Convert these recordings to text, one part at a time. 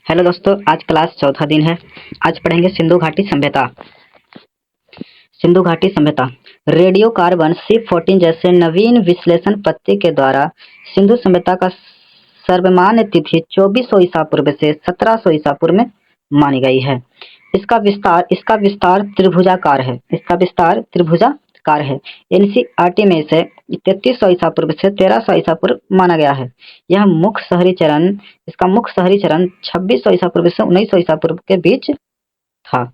Hello दोस्तों, आज class चौथा दिन है। आज पढ़ेंगे सिंधु घाटी सभ्यता। सिंधु घाटी सभ्यता रेडियो कार्बन C14 जैसे नवीन विश्लेषण पद्धति के द्वारा सिंधु सभ्यता का सर्वमान्य तिथि 2400 ईसा पूर्व से 1700 ईसा पूर्व में मानी गई है। इसका विस्तार त्रिभुजाकार है। एनसीईआरटी में इसे 3300 ईसा पूर्व से 1300 ईसा पूर्व माना गया है। इसका मुख्य शहरी चरण 2600 ईसा पूर्व से 1900 ईसा पूर्व के बीच था।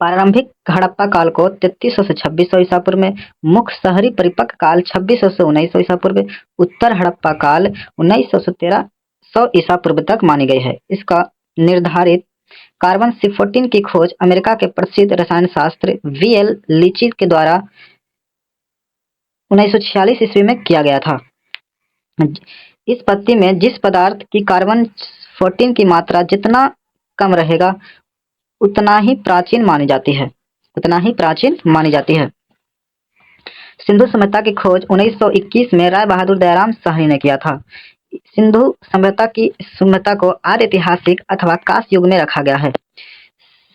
प्रारंभिक हड़प्पा काल को 3300 से 2600 ईसा पूर्व में, मुख्य शहरी परिपक्व काल 2600 से 1900 ईसा पूर्व, उत्तर हड़प्पा काल 1900 से 1300 ईसा पूर्व तक मानी गई है। इसका निर्धारित कार्बन C14 की खोज अमेरिका के प्रसिद्ध रसायन शास्त्र VL लीची के द्वारा 1946 ईस्वी में किया गया था। इस पद्धति में जिस पदार्थ की कार्बन 14 की मात्रा जितना कम रहेगा उतना ही प्राचीन मानी जाती है। सिंधु सभ्यता की खोज 1921 में राय बहादुर दयाराम साहनी ने किया था। सिंधु सभ्यता को आदि ऐतिहासिक अथवा कांस्य युग में रखा गया है।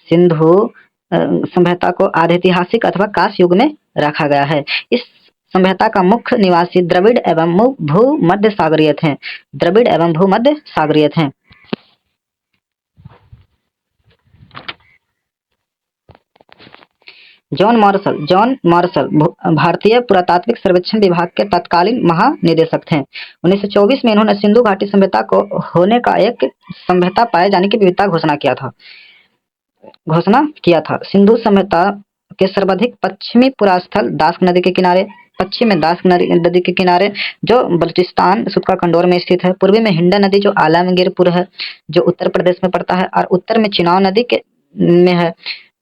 सिंधु सभ्यता को आदि ऐतिहासिक अथवा कांस्य युग में रखा गया है। इस सभ्यता का मुख्य निवासी द्रविड़ एवं भूमध्य सागरीय थे। जॉन मार्शल भारतीय पुरातात्विक सर्वेक्षण विभाग के तत्कालीन महानिदेशक थे। 1924 में इन्होंने सिंधु घाटी सभ्यता को होने का एक सभ्यता पाए जाने की विविधता घोषणा किया था। सिंधु सभ्यता के सर्वाधिक पश्चिमी पुरास्थल दास्क नदी के किनारे, पश्चिम में दास्क नदी के किनारे जो बलूचिस्तान सूत्रा कंडोर में स्थित है, पूर्वी में हिंडा नदी जो आलमगीरपुर है जो उत्तर प्रदेश में पड़ता है, और उत्तर में चिनाव नदी में है।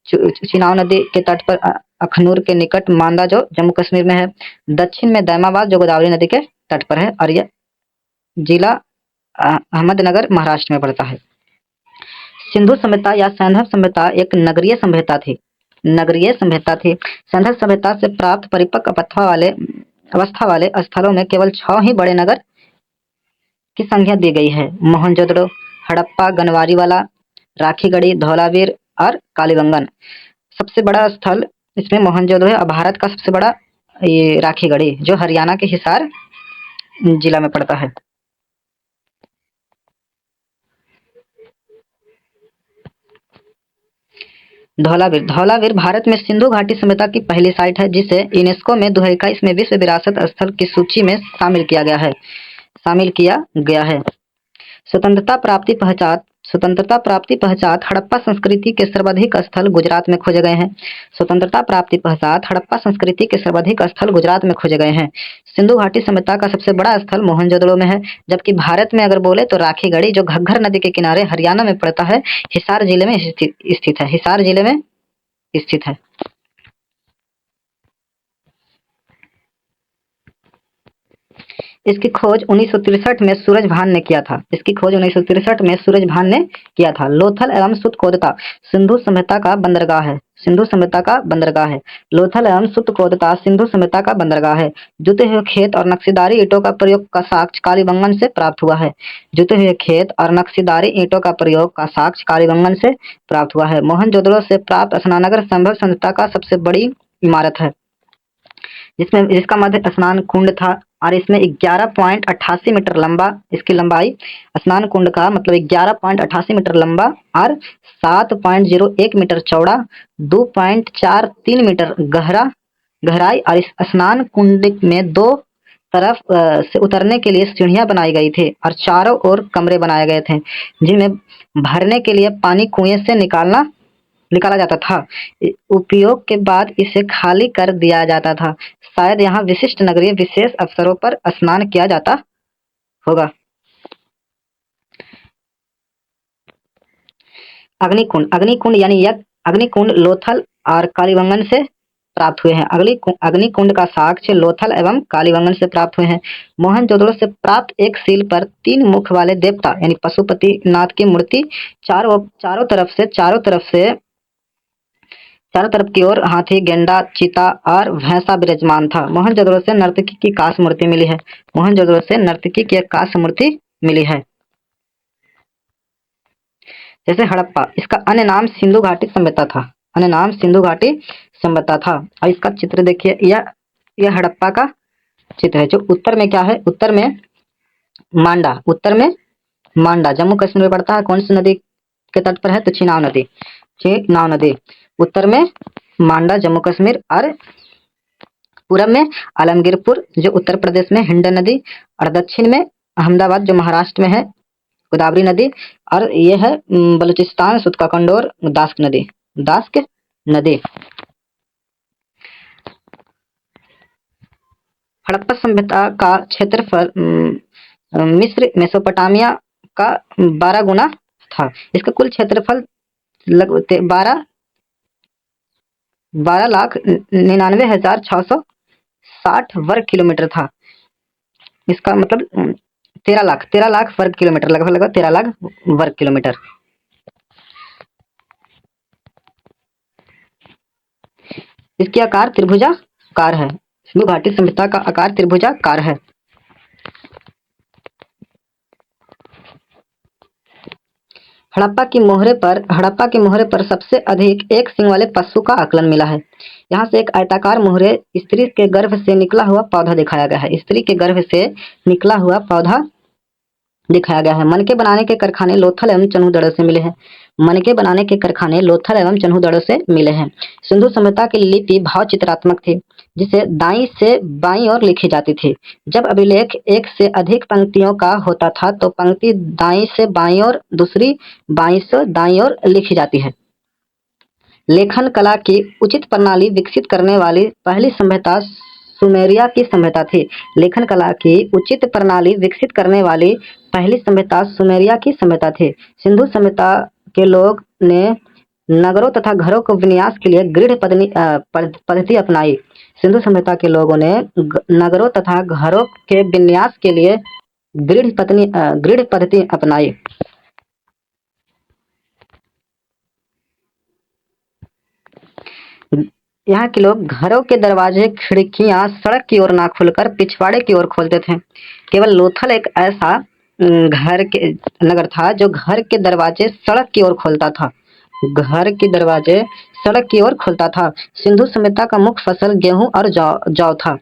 चिनाव नदी के तट पर अखनूर के निकट मांदा जो जम्मू कश्मीर में है, दक्षिण में दैमाबाद जो गोदावरी नदी के तट पर है, और यह जिला अहमदनगर महाराष्ट्र में पड़ता है। सिंधु सभ्यता या सैंधव सभ्यता एक नगरीय सभ्यता थी। सैंधव सभ्यता से प्राप्त परिपक्व अवस्था वाले स्थलों में केवल 6 ही बड़े नगर की संख्या दी गई है: मोहनजोदड़ो, हड़प्पा, गनवारीवाला, राखीगढ़ी, धौलावीर और कालीबंगन। सबसे बड़ा स्थल इसमें मोहनजोदड़ो है और भारत का सबसे बड़ा ये राखीगढ़ी जो हरियाणा के हिसार जिला में पड़ता है। धौलावीर भारत में सिंधु घाटी सभ्यता की पहली साइट है जिसे यूनेस्को में 2021 में विश्व विरासत स्थल की सूची में शामिल किया गया है। स्वतंत्रता प्राप्ति पश्चात हड़प्पा संस्कृति के सर्वाधिक स्थल गुजरात में खोजे गए हैं। सिंधु घाटी सभ्यता का सबसे बड़ा स्थल मोहनजोदड़ो में है, जबकि भारत में अगर बोले तो राखीगढ़ी जो घग्गर नदी के किनारे हरियाणा में पड़ता है, हिसार जिले में स्थित है। इसकी खोज 1963 में सूरज भान ने किया था। लोथल एवं सुतकोदता सिंधु सभ्यता का बंदरगाह है। लोथल एवं सुतकोदता सिंधु सभ्यता का बंदरगाह है। जुते हुए खेत और नक्शीदारी ईंटों का प्रयोग का साक्ष्य कालीबंगन से प्राप्त हुआ है। मोहनजोदड़ो से प्राप्त स्नानघर संभव सभ्यता का सबसे बड़ी इमारत है, जिसका मध्य स्नान कुंड था और इसमें 11.88 मीटर लंबा, इसकी लंबाई स्नान कुंड का मतलब 11.88 मीटर लंबा और 7.01 मीटर चौड़ा, 2.43 मीटर गहराई, और इस स्नान कुंड में 2 तरफ से उतरने के लिए सीढ़ियां बनाई गई थी और चारों ओर कमरे बनाए गए थे जिनमें भरने के लिए पानी कुएं से निकाला जाता था। उपयोग के बाद इसे खाली कर दिया जाता था। शायद यहाँ विशिष्ट नगरीय विशेष अवसरों पर स्नान किया जाता होगा। अग्निकुंड यानी अग्निकुंड लोथल और कालीबंगन से प्राप्त हुए हैं। अग्निकुंड का साक्ष्य लोथल एवं कालीबंगन से प्राप्त हुए हैं। मोहनजोदड़ो से प्राप्त एक सील पर 3 मुख वाले देवता यानी पशुपतिनाथ की मूर्ति चारों तरफ की ओर हाथी, गेंडा, चीता और भैंसा विराजमान था। मोहनजोदड़ो से नर्तकी की कांस्य मूर्ति मिली है। जैसे हड़प्पा, इसका अन्य नाम सिंधु घाटी सभ्यता था, अन्य नाम सिंधु घाटी सभ्यता था। और इसका चित्र देखिए, यह हड़प्पा का चित्र है। जो उत्तर में क्या है, उत्तर में मांडा, उत्तर में मांडा जम्मू कश्मीर में पड़ता है। कौन सी नदी के तट पर है, तो चिनाब नदी, चिनाब नदी उत्तर में मांडा जम्मू कश्मीर, और पूरब में आलमगीरपुर जो उत्तर प्रदेश में हिंडन नदी, और दक्षिण में अहमदाबाद जो महाराष्ट्र में है गोदावरी नदी, और ये है बलूचिस्तान सुतका कंडोर दास्क नदी, दास्क नदी। हड़प्पा सभ्यता का क्षेत्रफल मिस्र मेसोपोटामिया का 12 गुना था। इसका कुल क्षेत्रफल लगभग 12,99,660 वर्ग किलोमीटर था। इसका मतलब 13 लाख वर्ग किलोमीटर, लगभग 13 लाख वर्ग किलोमीटर। इसकी आकार त्रिभुजाकार है, सिंधु घाटी सभ्यता का आकार त्रिभुजाकार है। हड़प्पा की मोहरे पर सबसे अधिक एक सींग वाले पशु का आकलन मिला है। यहाँ से एक आयताकार मोहरे स्त्री के गर्भ से निकला हुआ पौधा दिखाया गया है, स्त्री के गर्भ से निकला हुआ पौधा दिखाया गया है। मनके बनाने के कारखाने लोथल एवं चन्हूदड़ों से मिले हैं, मनके बनाने के कारखाने लोथल एवं चन्हूदड़ों से मिले हैं। सिंधु सभ्यता की लिपि भाव चित्रात्मक थी, जिसे दाईं से बाईं ओर लिखी जाती थी। जब अभिलेख एक से अधिक पंक्तियों का होता था तो पंक्ति दाईं से बाईं ओर, दूसरी बाईं से दाईं ओर लिखी जाती है। लेखन कला की उचित प्रणाली विकसित करने वाली पहली सभ्यता सुमेरिया की सभ्यता थी। लेखन कला की उचित प्रणाली विकसित करने वाली पहली सभ्यता सुमेरिया की सभ्यता थी। सिंधु सभ्यता के लोग ने नगरों तथा घरों को विन्यास के लिए गृह पद्धति अपनाई। सिंधु सभ्यता के लोगों ने नगरों तथा घरों के विन्यास के लिए गृह पद्धति अपनाई। यहाँ के लोग घरों के दरवाजे खिड़कियां सड़क की ओर ना खोलकर पिछवाड़े की ओर खोलते थे। केवल लोथल एक ऐसा घर के नगर था जो घर के दरवाजे सड़क की ओर खोलता था, घर के दरवाजे सड़क की ओर खोलता था। सिंधु सभ्यता का मुख्य फसल गेहूं और जौ था।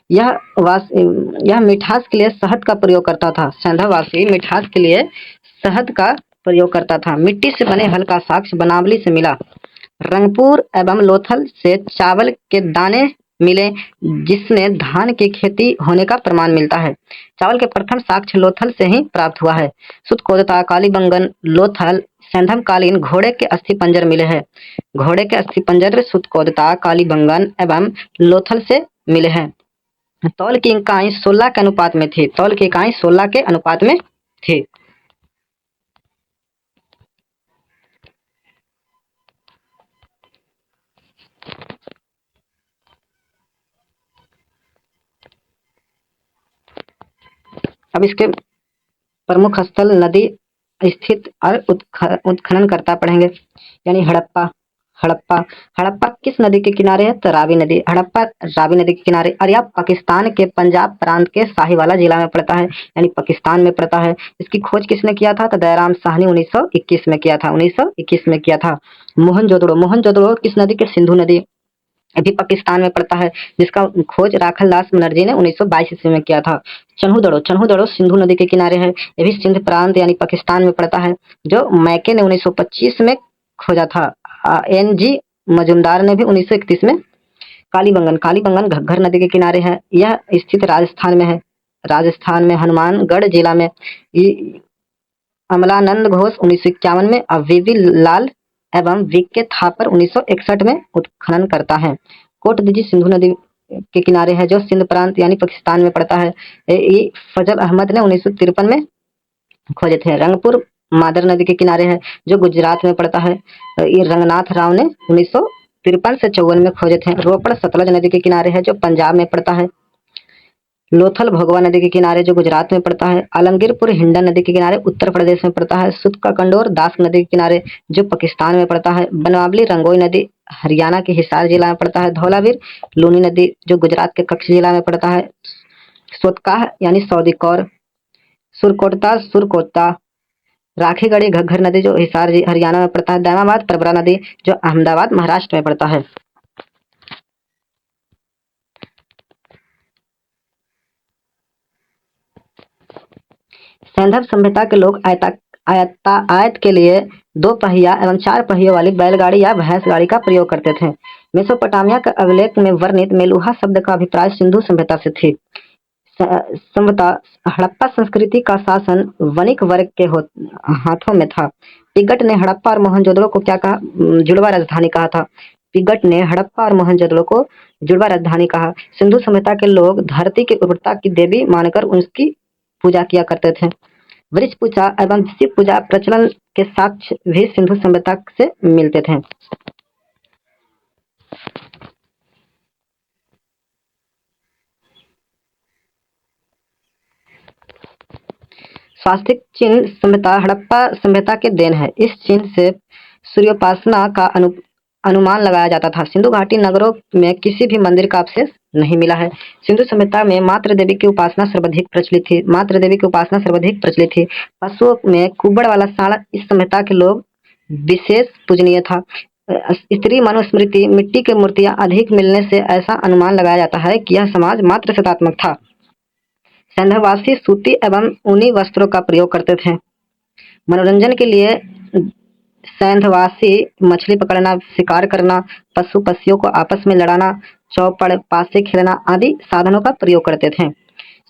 यह मिठास के लिए शहद का प्रयोग करता था। सिंधवासी मिठास के लिए शहद का प्रयोग करता था। मिट्टी से बने हल्का साक्ष्य बनावली से मिला। रंगपुर एवं लोथल से चावल के दाने मिले, जिसमें धान की खेती होने का प्रमाण मिलता है। चावल के प्रथम साक्ष्य लोथल से ही प्राप्त हुआ है। सुतकोदता, कालीबंगन, लोथल, सैंधव कालीन घोड़े के अस्थि पंजर मिले हैं। घोड़े के अस्थि पंजर सुतकोदता, कालीबंगन एवं लोथल से मिले हैं। तौल की इकाई 16 के अनुपात में थी, तौल की इकाई 16 के अनुपात में थी। अब इसके प्रमुख स्थल नदी स्थित और उत्खनन करता पढ़ेंगे, यानी हड़प्पा। हड़प्पा किस नदी के किनारे है, तो रावी नदी। हड़प्पा रावी नदी के किनारे, और यह पाकिस्तान के पंजाब प्रांत के साहिवाला जिला में पड़ता है, यानी पाकिस्तान में पड़ता है। इसकी खोज किसने किया था, तो दयाराम साहनी 1921 में किया था, 1921 में किया था। मोहनजोदड़ो किस नदी के, सिंधु नदी, अभी पाकिस्तान में पड़ता है, जिसका खोज राखल दास बनर्जी ने 1922 ईस्वी में किया था। चन्हूदड़ो सिंधु नदी के किनारे है, ये भी सिंध प्रांत यानी पाकिस्तान में पड़ता है, जो मैके ने 1925 में खोजा था। NG मजुमदार ने भी 1931 में। कालीबंगन घग्घर नदी के किनारे है, यह स्थित राजस्थान में है, राजस्थान में हनुमानगढ़ जिला में। अमलानंद घोष 1951 में, और VV लाल एवं VK थापर 1961 में उत्खनन करता है। कोटदीजी सिंधु नदी के किनारे है, जो सिंध प्रांत यानी पाकिस्तान में पड़ता है। ये फजल अहमद ने 1953 में खोजे थे। रंगपुर मादर नदी के किनारे है, जो गुजरात में पड़ता है। ये रंगनाथ राव ने 1953 से 54 में खोजे थे। रोपड़ सतलज नदी के किनारे है, जो पंजाब में पड़ता है। लोथल भोगवा नदी के किनारे, जो गुजरात में पड़ता है। आलमगीरपुर हिंडन नदी के किनारे उत्तर प्रदेश में पड़ता है। सुतका कंडोर दास नदी के किनारे, जो पाकिस्तान में पड़ता है। बनवाबली रंगोई नदी हरियाणा के हिसार जिला में पड़ता है। धौलावीर लूनी नदी, जो गुजरात के कच्छ जिला में पड़ता है। सोतकाह यानी सऊदी कौर, सुरकोटता राखीगढ़ी घग्घर नदी जो हिसार हरियाणा में पड़ता है, दामाबाद परबरा नदी जो अहमदाबाद महाराष्ट्र में पड़ता है। सैंधव सभ्यता के लोग आयत के लिए दो पहिया एवं चार पहियों वाली बैलगाड़ी या भैंस गाड़ी का प्रयोग करते थे। मेसोपोटामिया के अभिलेख में वर्णित मेलुहा शब्द का अभिप्राय सिंधु सभ्यता से थी। सभ्यता हड़प्पा संस्कृति का शासन वणिक वर्ग के हाथों में था। पिगट ने हड़प्पा और मोहनजोदड़ो को क्या कहा? जुड़वा राजधानी कहा था। पिगट ने हड़प्पा और मोहनजोदड़ो को जुड़वा राजधानी कहा। सिंधु सभ्यता के लोग धरती की उर्वरता की देवी मानकर उसकी पूजा किया करते थे। वृक्ष पूजा एवं शिव पूजा प्रचलन के साक्ष्य भी सिंधु सभ्यता से मिलते थे। स्वास्तिक चिन्ह सभ्यता हड़प्पा सभ्यता के देन है। इस चिन्ह से सूर्योपासना का अनुमान लगाया जाता था। सिंधु घाटी नगरों में किसी भी मंदिर का अवशेष नहीं मिला है। सिंधु सभ्यता में मात्र देवी की उपासना सर्वाधिक प्रचलित थी। पशुओं में कुबड़ वाला सांड इस सभ्यता के लोग विशेष पूजनीय था। स्त्री मनुस्मृति मिट्टी की मूर्तियां अधिक मिलने से ऐसा अनुमान लगाया जाता है कि यह समाज मात्र सतात्मक था। सैंधववासी सूती एवं ऊनी वस्त्रों का प्रयोग करते थे। मनोरंजन के लिए सैंधवासी मछली पकड़ना, शिकार करना, पशुओं को आपस में लड़ाना, चौपड़, पासे खेलना आदि साधनों का प्रयोग करते थे।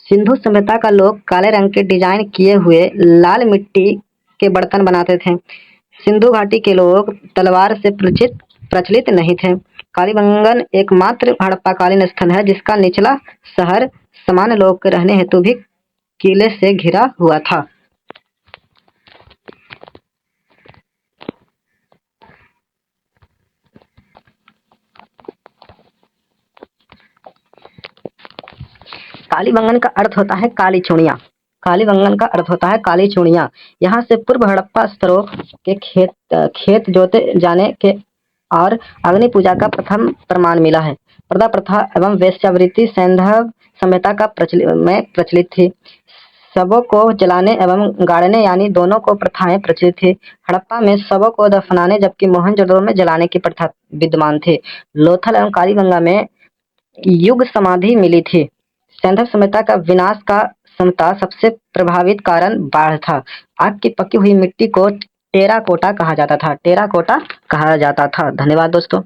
सिंधु सभ्यता का लोग काले रंग के डिजाइन किए हुए लाल मिट्टी के बर्तन बनाते थे। सिंधु घाटी के लोग तलवार से प्रचलित नहीं थे। कालीबंगन एकमात्र हड़प्पाकालीन स्थल है जिसका निचला शहर सामान्य लोग के रहने हेतु भी किले से घिरा हुआ था। कालीबंगन का अर्थ होता है काली चूड़ियां। कालीबंगन का अर्थ होता है काली चूड़ियां। यहाँ से पूर्व हड़प्पा स्तरों के खेत जोते जाने के और अग्नि पूजा का प्रथम प्रमाण मिला है। पर्दा प्रथा एवं वेश्यावृत्ति सैंधव सभ्यता का प्रचलित थी। शवों को जलाने एवं गाड़ने यानी दोनों को प्रथाएं प्रचलित थी। हड़प्पा में शवों को दफनाने जबकि मोहनजोदड़ो में जलाने की प्रथा विद्यमान थी। लोथल एवं कालीगंगा में युग समाधि मिली थी। सैंधव सभ्यता का विनाश का सबसे प्रभावित कारण बाढ़ था। आग की पकी हुई मिट्टी को टेराकोटा कहा जाता था। धन्यवाद दोस्तों।